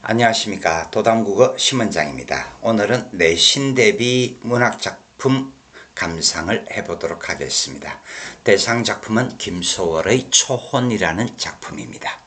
안녕하십니까. 도담국어 심은장입니다. 오늘은 내신 대비 문학작품 감상을 해보도록 하겠습니다. 대상 작품은 김소월의 초혼이라는 작품입니다.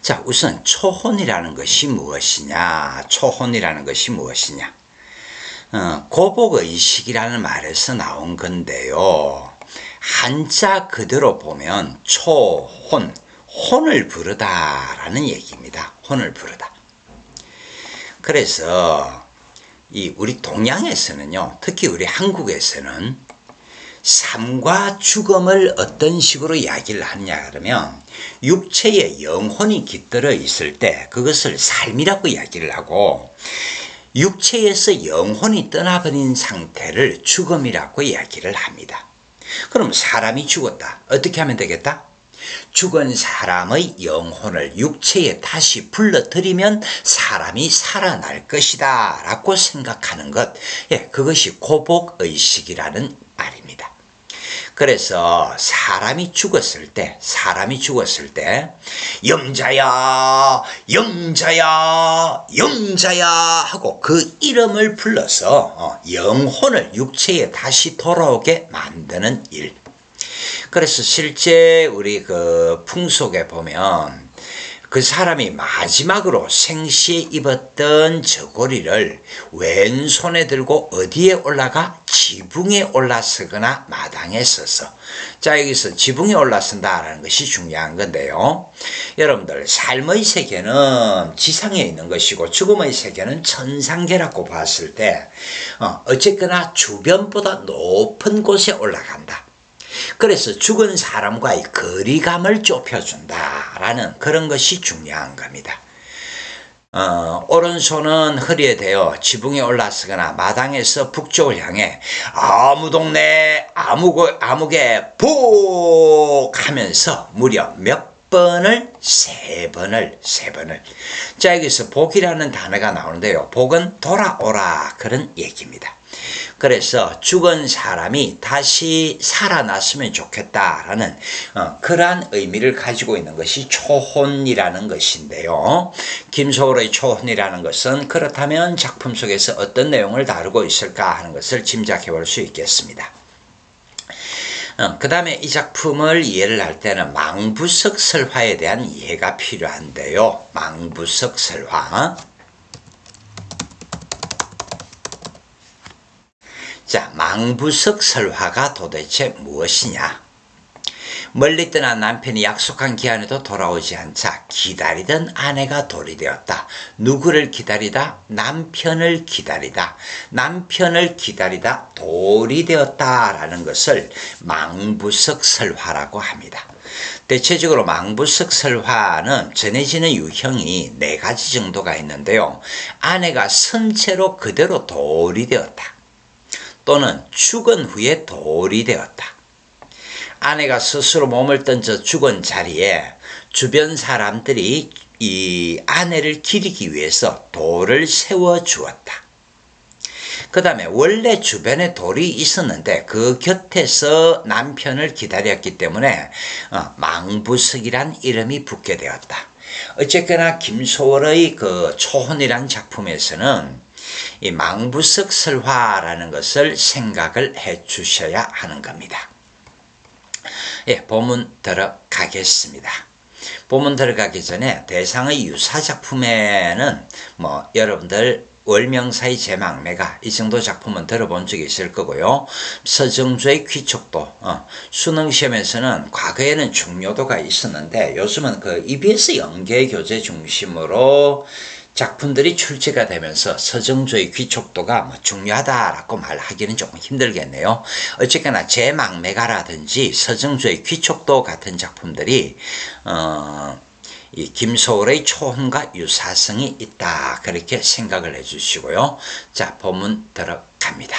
자, 우선 초혼이라는 것이 무엇이냐? 초혼이라는 것이 무엇이냐? 고복의식이라는 말에서 나온 건데요. 한자 그대로 보면 초혼, 혼을 부르다라는 얘기입니다. 혼을 부르다. 그래서 우리 동양에서는요, 특히 우리 한국에서는 삶과 죽음을 어떤 식으로 이야기를 하느냐 그러면 육체에 영혼이 깃들어 있을 때 그것을 삶이라고 이야기를 하고, 육체에서 영혼이 떠나버린 상태를 죽음이라고 이야기를 합니다. 그럼 사람이 죽었다. 어떻게 하면 되겠다? 죽은 사람의 영혼을 육체에 다시 불러들이면 사람이 살아날 것이다 라고 생각하는 것, 그것이 고복의식이라는 말입니다. 그래서 사람이 죽었을 때 영자야 영자야 영자야 하고 그 이름을 불러서 영혼을 육체에 다시 돌아오게 만드는 일. 그래서 실제 우리 그 풍속에 보면 그 사람이 마지막으로 생시에 입었던 저고리를 왼손에 들고 어디에 올라가? 지붕에 올라서거나 마당에 서서. 자, 여기서 지붕에 올라선다라는 것이 중요한 건데요. 여러분들, 삶의 세계는 지상에 있는 것이고 죽음의 세계는 천상계라고 봤을 때 어쨌거나 주변보다 높은 곳에 올라간다. 그래서 죽은 사람과의 거리감을 좁혀준다라는 그런 것이 중요한 겁니다. 오른손은 허리에 대어 지붕에 올라서거나 마당에서 북쪽을 향해 아무 동네 아무개 복 하면서 무려 몇 번을? 세 번을. 자, 여기서 복이라는 단어가 나오는데요. 복은 돌아오라 그런 얘기입니다. 그래서 죽은 사람이 다시 살아났으면 좋겠다라는 그러한 의미를 가지고 있는 것이 초혼이라는 것인데요. 김소월의 초혼이라는 것은 그렇다면 작품 속에서 어떤 내용을 다루고 있을까 하는 것을 짐작해 볼 수 있겠습니다. 그 다음에 이 작품을 이해를 할 때는 망부석 설화에 대한 이해가 필요한데요. 망부석 설화. 자, 망부석 설화가 도대체 무엇이냐? 멀리 떠난 남편이 약속한 기한에도 돌아오지 않자 기다리던 아내가 돌이 되었다. 누구를 기다리다? 남편을 기다리다. 남편을 기다리다 돌이 되었다라는 것을 망부석 설화라고 합니다. 대체적으로 망부석 설화는 전해지는 유형이 4가지 정도가 있는데요. 아내가 선체로 그대로 돌이 되었다. 또는 죽은 후에 돌이 되었다. 아내가 스스로 몸을 던져 죽은 자리에 주변 사람들이 이 아내를 기리기 위해서 돌을 세워주었다. 그 다음에 원래 주변에 돌이 있었는데 그 곁에서 남편을 기다렸기 때문에 망부석이란 이름이 붙게 되었다. 어쨌거나 김소월의 그 초혼이란 작품에서는 이 망부석 설화라는 것을 생각을 해 주셔야 하는 겁니다. 본문 들어가겠습니다. 본문 들어가기 전에 대상의 유사작품에는 여러분들 월명사의 제망매가 이 정도 작품은 들어본 적이 있을 거고요. 서정주의 귀촉도, 수능시험에서는 과거에는 중요도가 있었는데 요즘은 그 EBS 연계교재 중심으로 작품들이 출제가 되면서 서정주의 귀촉도가 중요하다라고 말하기는 조금 힘들겠네요. 어쨌거나 제망매가라든지 서정주의 귀촉도 같은 작품들이 이 김소월의 초혼과 유사성이 있다 그렇게 생각을 해주시고요. 자, 본문 들어갑니다.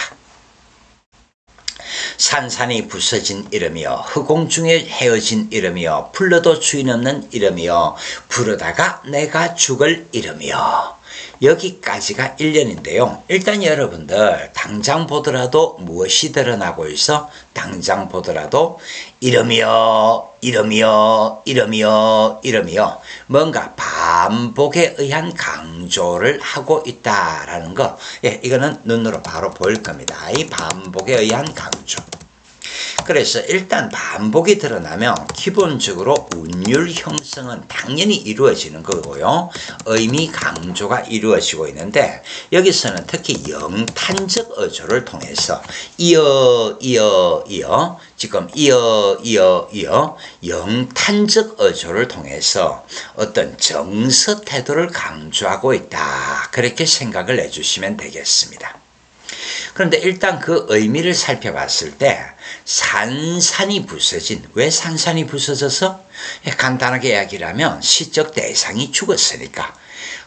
산산이 부서진 이름이여 흑공 중에 헤어진 이름이여 불러도 주인 없는 이름이여 부르다가 내가 죽을 이름이여. 여기까지가 1년인데요. 일단 여러분들 당장 보더라도 무엇이 드러나고 있어? 당장 보더라도 이름이여 이름이여 이름이여 이름이여 뭔가 반복에 의한 강조 강조를 하고 있다라는 거, 예, 이거는 눈으로 바로 보일 겁니다. 이 반복에 의한 강조. 그래서 일단 반복이 드러나면 기본적으로 운율 형성은 당연히 이루어지는 거고요. 의미 강조가 이루어지고 있는데 여기서는 특히 영탄적 어조를 통해서 이어 지금 이어 영탄적 어조를 통해서 어떤 정서 태도를 강조하고 있다. 그렇게 생각을 해주시면 되겠습니다. 그런데 일단 그 의미를 살펴봤을 때 산산이 부서진, 왜 산산이 부서져서? 간단하게 이야기를 하면 시적 대상이 죽었으니까.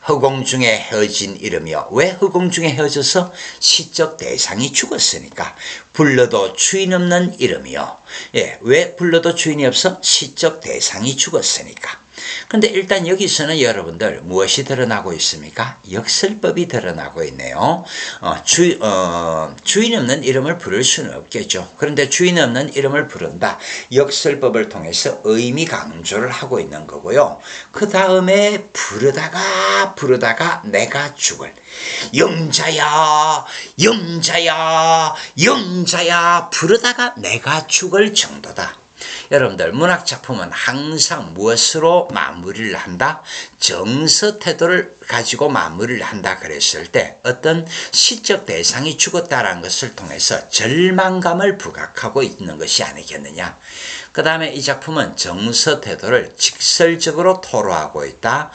허공 중에 헤어진 이름이요. 왜 허공 중에 헤어져서? 시적 대상이 죽었으니까. 불러도 주인 없는 이름이요. 예, 왜 불러도 주인이 없어? 시적 대상이 죽었으니까. 근데 일단 여기서는 여러분들 무엇이 드러나고 있습니까? 역설법이 드러나고 있네요. 주인 없는 이름을 부를 수는 없겠죠. 그런데 주인 없는 이름을 부른다. 역설법을 통해서 의미 강조를 하고 있는 거고요. 그 다음에 부르다가 내가 죽을. 영자야 부르다가 내가 죽을 정도다. 여러분들 문학작품은 항상 무엇으로 마무리를 한다? 정서 태도를 가지고 마무리를 한다 그랬을 때 어떤 시적 대상이 죽었다는 것을 통해서 절망감을 부각하고 있는 것이 아니겠느냐. 그 다음에 이 작품은 정서 태도를 직설적으로 토로하고 있다.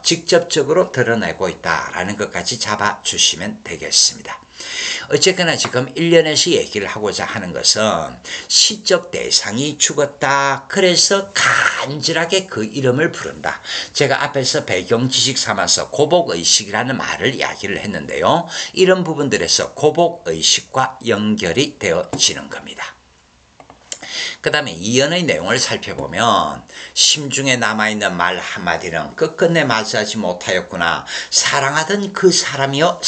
직접적으로 드러내고 있다라는 것까지 잡아주시면 되겠습니다. 어쨌거나 지금 1년에서 얘기를 하고자 하는 것은 시적 대상이 죽었다. 그래서 간절하게 그 이름을 부른다. 제가 앞에서 배경 지식 삼아서 고복의식이라는 말을 이야기를 했는데요. 이런 부분들에서 고복의식과 연결이 되어지는 겁니다. 그 다음에 이연의 내용을 살펴보면 심중에 남아있는 말 한마디는 끝끝내 맞이하지 못하였구나. 사랑하던 그 사람이요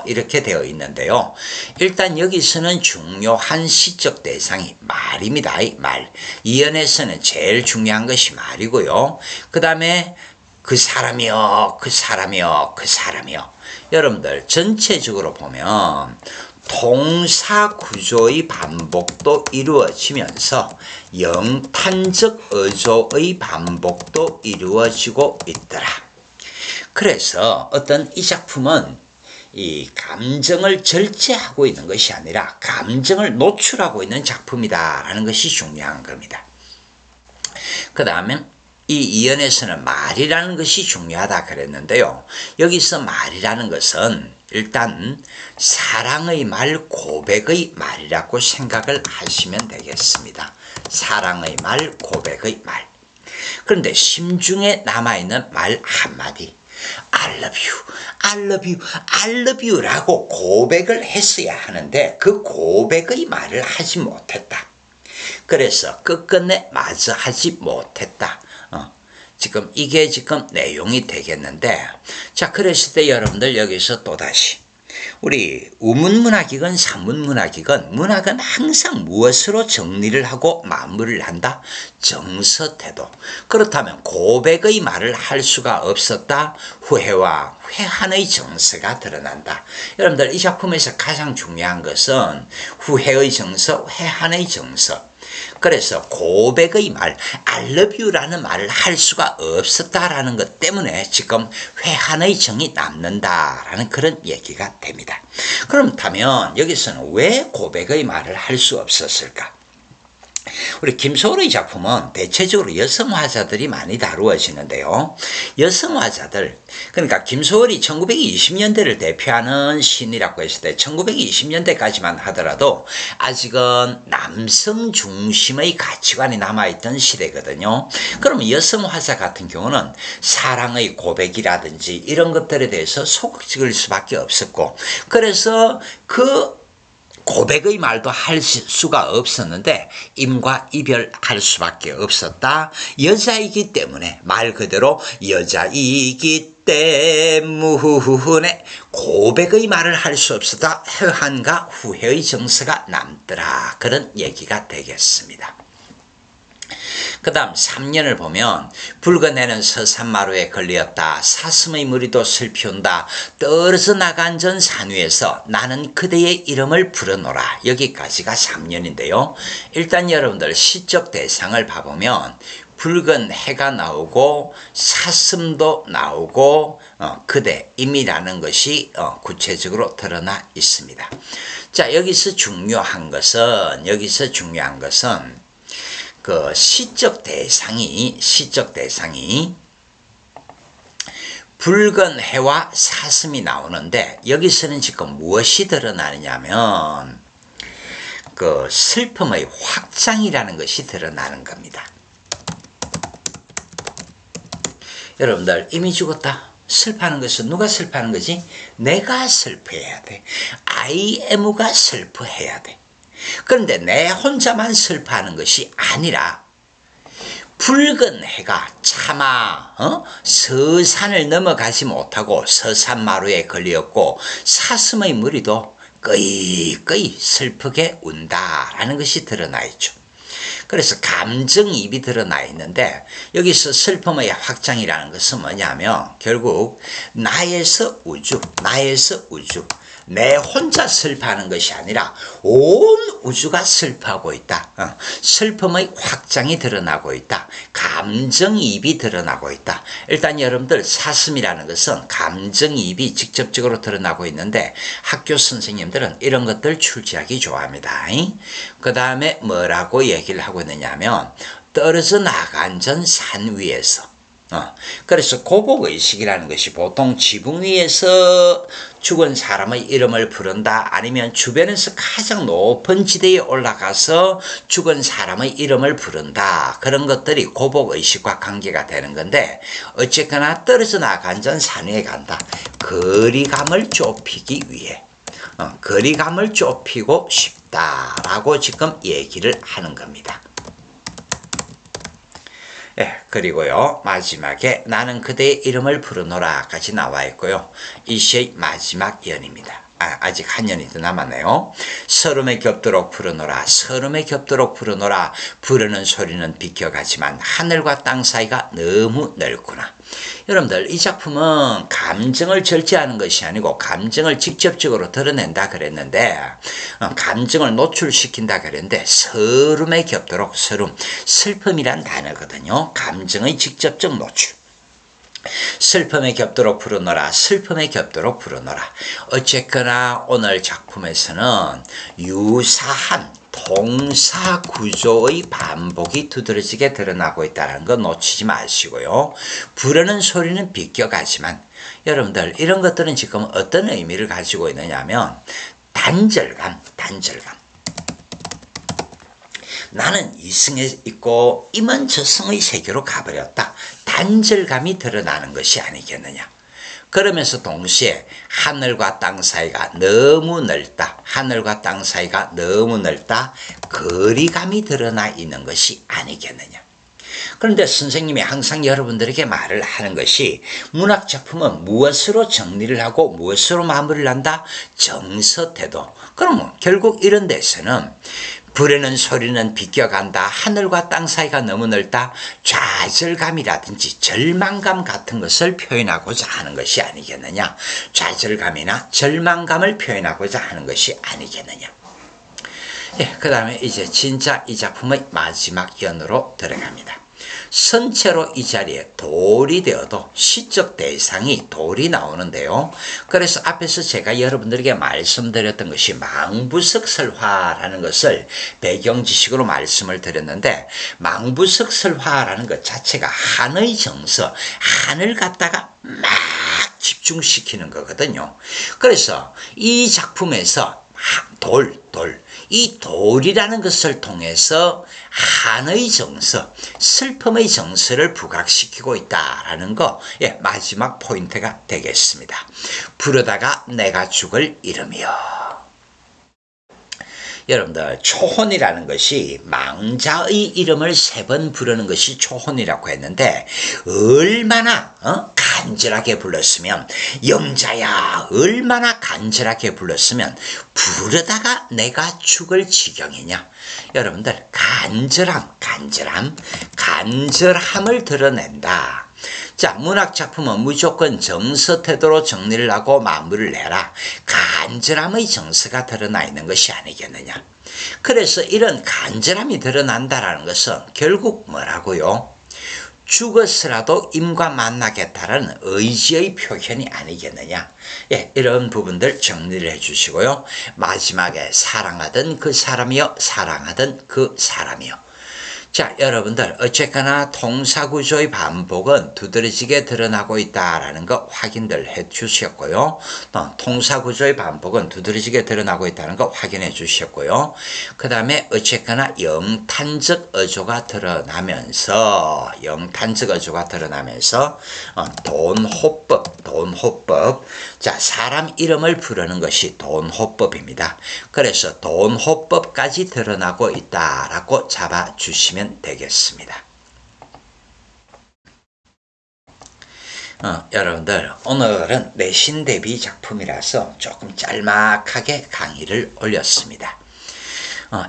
이렇게 되어 있는데요. 일단 여기서는 중요한 시적 대상이 말입니다. 말. 이연에서는 제일 중요한 것이 말이고요. 그 다음에 그 사람이요. 여러분들 전체적으로 보면 동사 구조의 반복도 이루어지면서 영탄적 어조의 반복도 이루어지고 있더라. 그래서 어떤 이 작품은 이 감정을 절제하고 있는 것이 아니라 감정을 노출하고 있는 작품이다라는 것이 중요한 겁니다. 그 다음에 이 이연에서는 말이라는 것이 중요하다 그랬는데요. 여기서 말이라는 것은 일단 사랑의 말, 고백의 말이라고 생각을 하시면 되겠습니다. 사랑의 말, 고백의 말. 그런데 심중에 남아있는 말 한마디. I love you 라고 고백을 했어야 하는데 그 고백의 말을 하지 못했다. 그래서 끝끝내 마저 하지 못했다. 지금 이게 지금 내용이 되겠는데, 자, 그랬을 때 여러분들 여기서 또다시 우리 우문문학이건 산문문학이건 문학은 항상 무엇으로 정리를 하고 마무리를 한다? 정서태도. 그렇다면 고백의 말을 할 수가 없었다. 후회와 회한의 정서가 드러난다. 여러분들 이 작품에서 가장 중요한 것은 후회의 정서, 회한의 정서. 그래서 고백의 말, I love you라는 말을 할 수가 없었다라는 것 때문에 지금 회한의 정이 남는다라는 그런 얘기가 됩니다. 그렇다면 여기서는 왜 고백의 말을 할 수 없었을까? 우리 김소월의 작품은 대체적으로 여성 화자들이 많이 다루어지는데요. 여성 화자들, 그러니까 김소월이 1920년대를 대표하는 시인이라고 했을 때 1920년대까지만 하더라도 아직은 남성 중심의 가치관이 남아있던 시대거든요. 그러면 여성 화자 같은 경우는 사랑의 고백이라든지 이런 것들에 대해서 소극적일 수밖에 없었고, 그래서 그 고백의 말도 할 수가 없었는데 임과 이별할 수밖에 없었다. 여자이기 때문에, 말 그대로 여자이기 때문에 고백의 말을 할 수 없었다. 회한과 후회의 정서가 남더라. 그런 얘기가 되겠습니다. 그 다음 3년을 보면 붉은 해는 서산마루에 걸렸다. 사슴의 무리도 슬피운다. 떨어져 나간 전 산 위에서 나는 그대의 이름을 부르노라. 여기까지가 3년인데요. 일단 여러분들 시적 대상을 봐보면 붉은 해가 나오고 사슴도 나오고 그대임이라는 것이 구체적으로 드러나 있습니다. 자, 여기서 중요한 것은 그 시적 대상이 붉은 해와 사슴이 나오는데 여기서는 지금 무엇이 드러나느냐면 그 슬픔의 확장이라는 것이 드러나는 겁니다. 여러분들 이미 죽었다. 슬퍼하는 것은 누가 슬퍼하는 거지? 내가 슬퍼해야 돼. IM가 슬퍼해야 돼. 그런데 내 혼자만 슬퍼하는 것이 아니라 붉은 해가 차마 서산을 넘어가지 못하고 서산마루에 걸렸고 사슴의 무리도 끄이끄이 슬프게 운다라는 것이 드러나 있죠. 그래서 감정이입이 드러나 있는데 여기서 슬픔의 확장이라는 것은 뭐냐면 결국 나에서 우주 내 혼자 슬퍼하는 것이 아니라 온 우주가 슬퍼하고 있다. 슬픔의 확장이 드러나고 있다. 감정이입이 드러나고 있다. 일단 여러분들 사슴이라는 것은 감정이입이 직접적으로 드러나고 있는데 학교 선생님들은 이런 것들 출제하기 좋아합니다. 그 다음에 뭐라고 얘기를 하고 있느냐면 떨어져 나간 전 산 위에서 그래서 고복의식이라는 것이 보통 지붕 위에서 죽은 사람의 이름을 부른다 아니면 주변에서 가장 높은 지대에 올라가서 죽은 사람의 이름을 부른다 그런 것들이 고복의식과 관계가 되는 건데 어쨌거나 떨어져 나간 전 산 위에 간다. 거리감을 좁히기 위해 거리감을 좁히고 싶다라고 지금 얘기를 하는 겁니다. 그리고요 마지막에 나는 그대의 이름을 부르노라까지 나와 있고요. 이 시의 마지막 연입니다. 아직 한 연이 더 남았네요. 서름에 겹도록 부르노라 부르는 소리는 비켜가지만 하늘과 땅 사이가 너무 넓구나. 여러분들 이 작품은 감정을 절제하는 것이 아니고 감정을 직접적으로 드러낸다 그랬는데 감정을 노출시킨다 그랬는데 서름에 겹도록 슬픔이란 단어거든요. 감정의 직접적 노출. 슬픔에 겹도록 부르노라 어쨌거나 오늘 작품에서는 유사한 동사 구조의 반복이 두드러지게 드러나고 있다는 거 놓치지 마시고요. 부르는 소리는 비껴가지만 여러분들 이런 것들은 지금 어떤 의미를 가지고 있느냐면 단절감 나는 이승에 있고 임원저승의 세계로 가버렸다. 단절감이 드러나는 것이 아니겠느냐. 그러면서 동시에 하늘과 땅 사이가 너무 넓다. 거리감이 드러나 있는 것이 아니겠느냐. 그런데 선생님이 항상 여러분들에게 말을 하는 것이 문학작품은 무엇으로 정리를 하고 무엇으로 마무리를 한다? 정서태도. 그러면 결국 이런 데서는 부르는 소리는 비껴간다. 하늘과 땅 사이가 너무 넓다. 좌절감이라든지 절망감 같은 것을 표현하고자 하는 것이 아니겠느냐. 좌절감이나 절망감을 표현하고자 하는 것이 아니겠느냐. 그 다음에 이제 진짜 이 작품의 마지막 연으로 들어갑니다. 선체로 이 자리에 돌이 되어도 시적 대상이 돌이 나오는데요. 그래서 앞에서 제가 여러분들에게 말씀드렸던 것이 망부석설화라는 것을 배경 지식으로 말씀을 드렸는데 망부석설화라는 것 자체가 한의 정서, 한을 갖다가 막 집중시키는 거거든요. 그래서 이 작품에서 이 돌이라는 것을 통해서 한의 정서, 슬픔의 정서를 부각시키고 있다라는 거 마지막 포인트가 되겠습니다. 부르다가 내가 죽을 이름이여. 여러분들 초혼이라는 것이 망자의 이름을 3번 부르는 것이 초혼이라고 했는데 얼마나 간절하게 불렀으면 영자야 얼마나 간절하게 불렀으면 부르다가 내가 죽을 지경이냐. 여러분들 간절함을 드러낸다. 자, 문학작품은 무조건 정서 태도로 정리를 하고 마무리를 해라. 간절함의 정서가 드러나 있는 것이 아니겠느냐. 그래서 이런 간절함이 드러난다라는 것은 결국 뭐라고요? 죽었으라도 임과 만나겠다라는 의지의 표현이 아니겠느냐. 예, 이런 부분들 정리를 해 주시고요. 마지막에 사랑하던 그 사람이요, 사랑하던 그 사람이요. 자, 여러분들 어쨌거나 동사구조의 반복은 두드러지게 드러나고 있다라는 거 확인들 해 주셨고요. 또 동사구조의 반복은 두드러지게 드러나고 있다는 거 확인해 주셨고요. 그 다음에 어쨌거나 영탄적 어조가 드러나면서 돈호법. 자, 사람 이름을 부르는 것이 돈호법입니다. 그래서 돈호법까지 드러나고 있다라고 잡아주시면 되겠습니다. 여러분들 오늘은 내신 대비 작품이라서 조금 짤막하게 강의를 올렸습니다.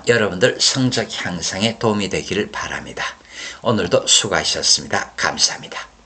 여러분들 성적 향상에 도움이 되기를 바랍니다. 오늘도 수고하셨습니다. 감사합니다.